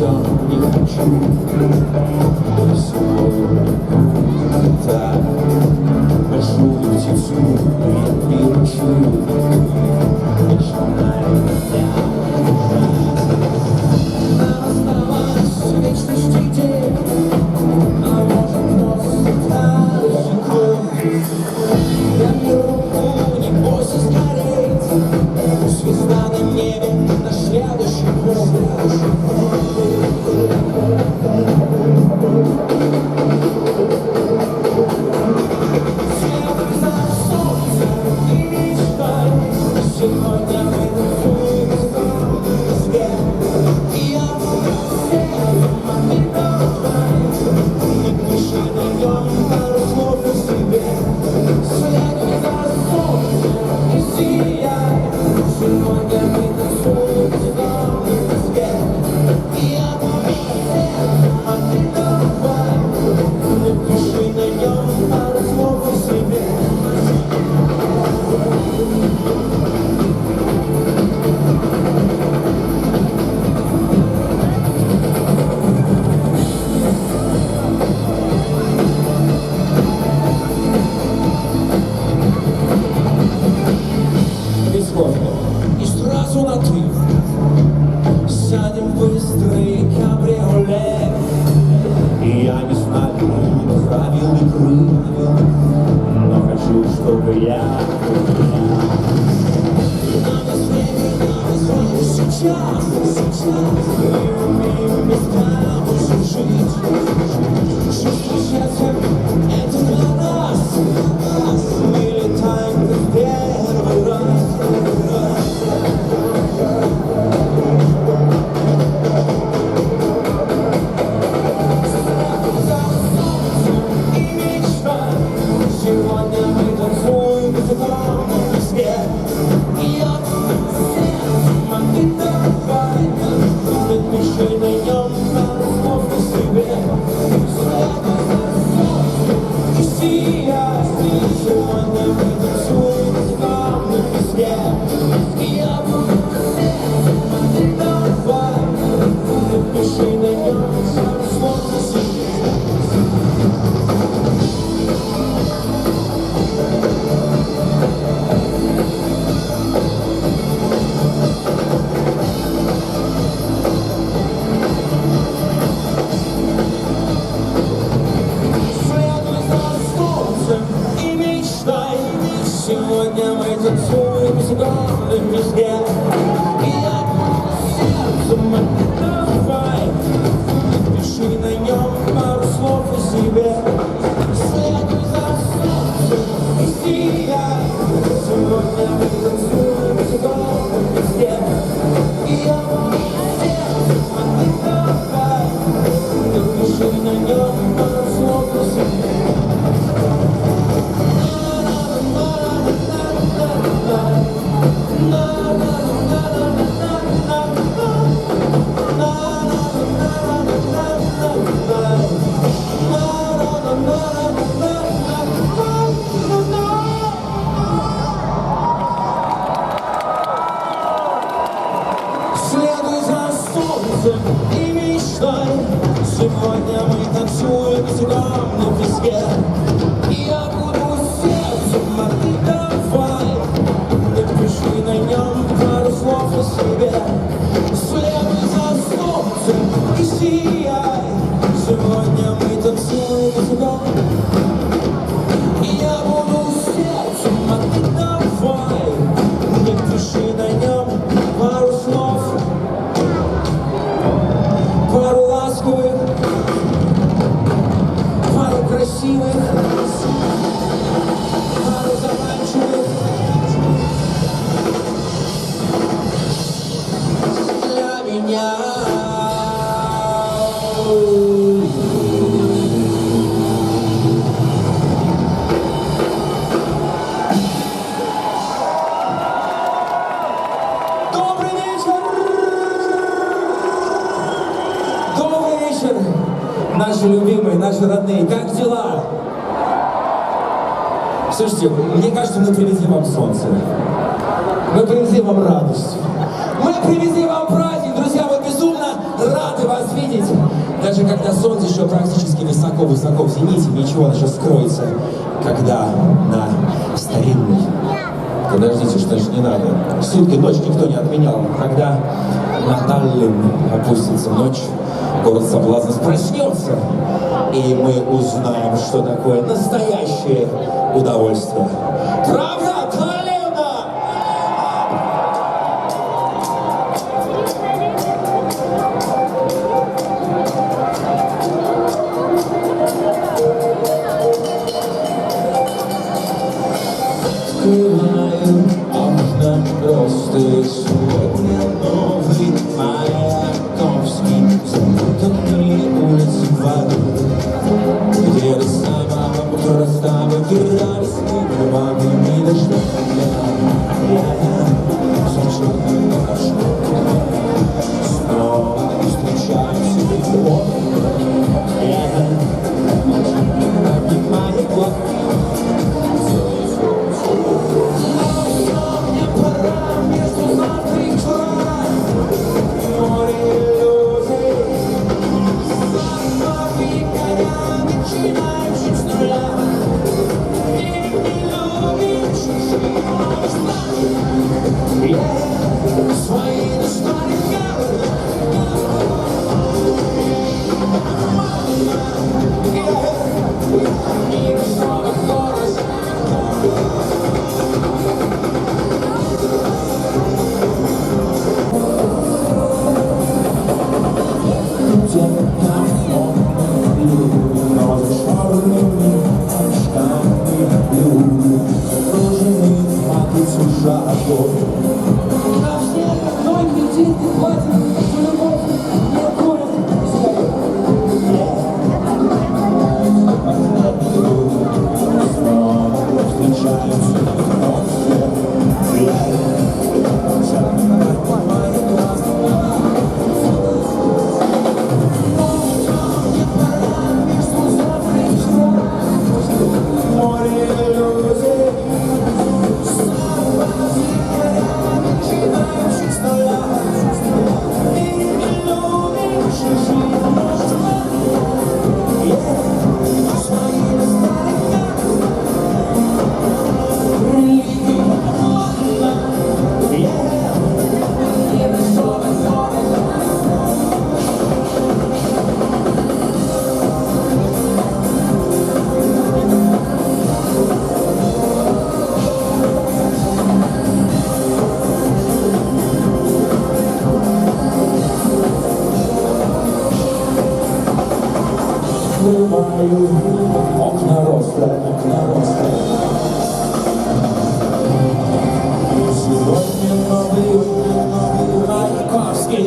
все не хочу. Сегодня так большую птицу я приручу. Начинай меня жить. Нам осталось вечности день, а может просто пару секунд. Я беру руку, не бойся сгореть. Звезда на небе, наш следующий путь. Сегодня мы танцуем с тобой. И я буду сердцем, а ты давай. Напиши на нем пару слов о себе. Следуй за солнцем и сияй. Сегодня мы танцуем с тобой. И я буду сердцем, а ты давай. Напиши на нем пару слов о себе. И сразу на «ты» сядем в быстрый кабриолет. И я не знаю правил игры, но хочу, чтобы я сейчас мы умеем без того жить. Чувство сердца — это для нас. Мы летаем в первый раз. Сегодня мы танцуем в зеленом песке. И я буду сердцем, а ты давай. Напиши на нем пару слов о себе. Следуй за солнцем и сияй. Сегодня мы танцуем в зеленом песке. И я буду сердцем, а ты давай. Напиши на нем пару слов о себе. Сегодня мы танцуем в зеленом песке. И я буду сердцем, а ты давай. Напиши на нем пару слов о себе. Следуй за солнцем и сияй. Сегодня мы танцуем в зеленом песке. И я буду сердцем, а ты давай. Напиши на нем пару слов о себе. Следуй за солнцем и мечтай. Сегодня мы танцуем в зеленом песке. И я буду сердцем, а ты давай. Напиши на нем пару слов о себе. Следуй за солнцем и сияй. Сегодня мы танцуем в зеленом. И я буду сердцем, а ты давай. Напиши на нем пару слов, пару ласковых, пару красивых, пару заманчивых для меня. Наши любимые, наши родные, как дела? Слушайте, мне кажется, мы привезли вам солнце. Мы привезли вам радость. Мы привезли вам праздник, друзья, мы безумно рады. рады вас видеть. Даже когда солнце еще практически высоко-высоко в зените, ничего, оно сейчас скроется. Когда на старинный... Подождите, что ж не надо. Сутки, ночь никто не отменял. Когда на Таллин опустится ночь, город соблазна проснется, и мы узнаем, что такое настоящее удовольствие. Правда, Таллина? Открываю окна просто сегодня новый Маяковский, запутанные улицы воды, где расставы игрались кровавыми дождями. Зачем снова встречаемся и вот поднимаю глаз. Окна роста, окна роста. Сегодня новый Маяковский.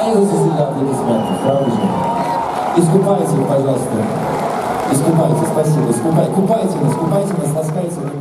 Ai, vocês se dão aplausos, правда, gente? Искупайте, пожалуйста. Искупайте, спасибо. Купайте нас, ласкайте.